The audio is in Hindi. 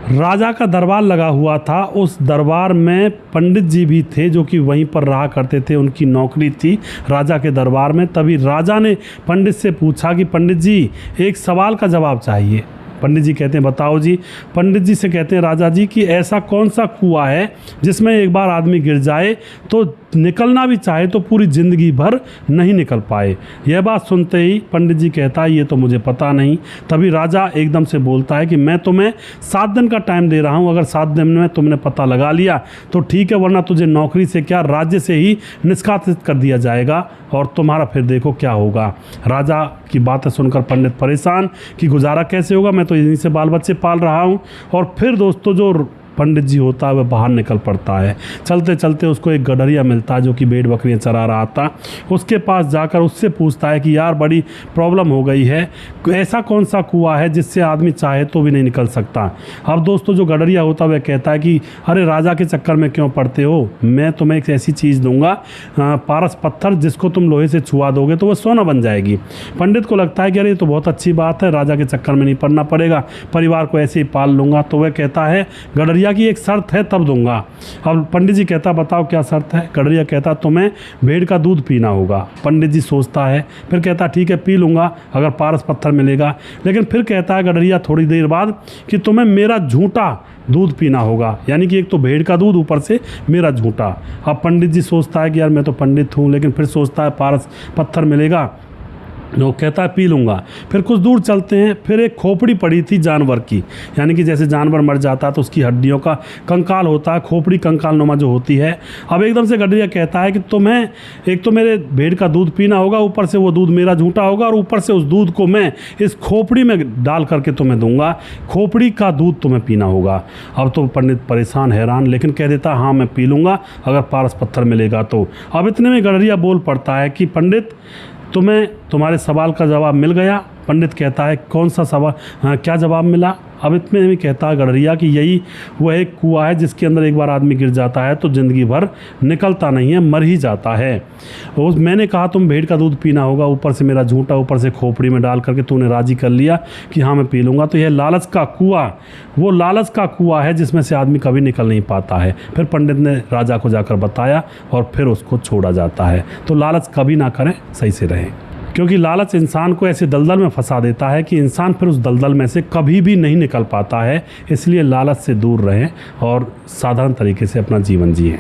राजा का दरबार लगा हुआ था। उस दरबार में पंडित जी भी थे जो कि वहीं पर रहा करते थे, उनकी नौकरी थी राजा के दरबार में। तभी राजा ने पंडित से पूछा कि पंडित जी, एक सवाल का जवाब चाहिए। पंडित जी कहते हैं बताओ जी। पंडित जी से कहते हैं राजा जी कि ऐसा कौन सा कुआं है जिसमें एक बार आदमी गिर जाए तो निकलना भी चाहे तो पूरी ज़िंदगी भर नहीं निकल पाए। यह बात सुनते ही पंडित जी कहता है ये तो मुझे पता नहीं। तभी राजा एकदम से बोलता है कि मैं तुम्हें 7 दिन का टाइम दे रहा हूँ, अगर 7 दिन में तुमने पता लगा लिया तो ठीक है, वरना तुझे नौकरी से क्या राज्य से ही निष्कासित कर दिया जाएगा और तुम्हारा फिर देखो क्या होगा। राजा की बातें सुनकर पंडित परेशान कि गुजारा कैसे होगा, मैं तो इन्हीं से बाल बच्चे पाल रहा हूँ। और फिर दोस्तों जो पंडित जी होता है वह बाहर निकल पड़ता है। चलते चलते उसको एक गडरिया मिलता है जो कि भेड़ बकरियां चरा रहा था। उसके पास जाकर उससे पूछता है कि यार बड़ी प्रॉब्लम हो गई है, ऐसा कौन सा कुआं है जिससे आदमी चाहे तो भी नहीं निकल सकता। अब दोस्तों जो गडरिया होता है वह कहता है कि अरे राजा के चक्कर में क्यों पड़ते हो, मैं तुम्हें एक ऐसी चीज़ दूंगा, पारस पत्थर, जिसको तुम लोहे से छुआ दोगे तो वह सोना बन जाएगी। पंडित को लगता है कि अरे ये तो बहुत अच्छी बात है, राजा के चक्कर में नहीं पड़ना पड़ेगा, परिवार को ऐसे ही पाल लूँगा। तो वह कहता है गडरिया की एक शर्त है तब दूंगा। अब पंडित जी कहता बताओ क्या शर्त है। गडरिया कहता तुम्हें भेड़ का दूध पीना होगा। पंडित जी सोचता है, फिर कहता ठीक है पी लूँगा अगर पारस पत्थर मिलेगा। लेकिन फिर कहता है गडरिया थोड़ी देर बाद कि तुम्हें मेरा झूठा दूध पीना होगा, यानी कि एक तो भेड़ का दूध ऊपर से मेरा झूठा। अब पंडित जी सोचता है कि यार मैं तो पंडित हूँ, लेकिन फिर सोचता है पारस पत्थर मिलेगा, वो कहता है पी लूँगा। फिर कुछ दूर चलते हैं, फिर एक खोपड़ी पड़ी थी जानवर की, यानी कि जैसे जानवर मर जाता है तो उसकी हड्डियों का कंकाल होता है, खोपड़ी कंकाल नुमा जो होती है। अब एकदम से गडरिया कहता है कि तुम्हें एक तो मेरे भेड़ का दूध पीना होगा, ऊपर से वो दूध मेरा झूठा होगा, और ऊपर से उस दूध को मैं इस खोपड़ी में डाल करके तुम्हें दूंगा, खोपड़ी का दूध तुम्हें पीना होगा। अब तो पंडित परेशान हैरान, लेकिन कह देता हाँ मैं पी लूँगा अगर पारस पत्थर मिलेगा तो। अब इतने में गडरिया बोल पड़ता है कि पंडित तुम्हें तुम्हारे सवाल का जवाब मिल गया। पंडित कहता है कौन सा सवाल, क्या जवाब मिला। अब इतने में कहता है गडरिया कि यही वह एक कुआं है जिसके अंदर एक बार आदमी गिर जाता है तो ज़िंदगी भर निकलता नहीं है, मर ही जाता है। और मैंने कहा तुम भेड़ का दूध पीना होगा, ऊपर से मेरा झूठा, ऊपर से खोपड़ी में डाल करके तूने राजी कर लिया कि हाँ मैं पी लूँगा। तो यह लालच का कुआं, वो लालच का कुआं है जिसमें से आदमी कभी निकल नहीं पाता है। फिर पंडित ने राजा को जाकर बताया और फिर उसको छोड़ा जाता है। तो लालच कभी ना करें, सही से रहें, क्योंकि लालच इंसान को ऐसे दलदल में फंसा देता है कि इंसान फिर उस दलदल में से कभी भी नहीं निकल पाता है। इसलिए लालच से दूर रहें और साधारण तरीके से अपना जीवन जिएं।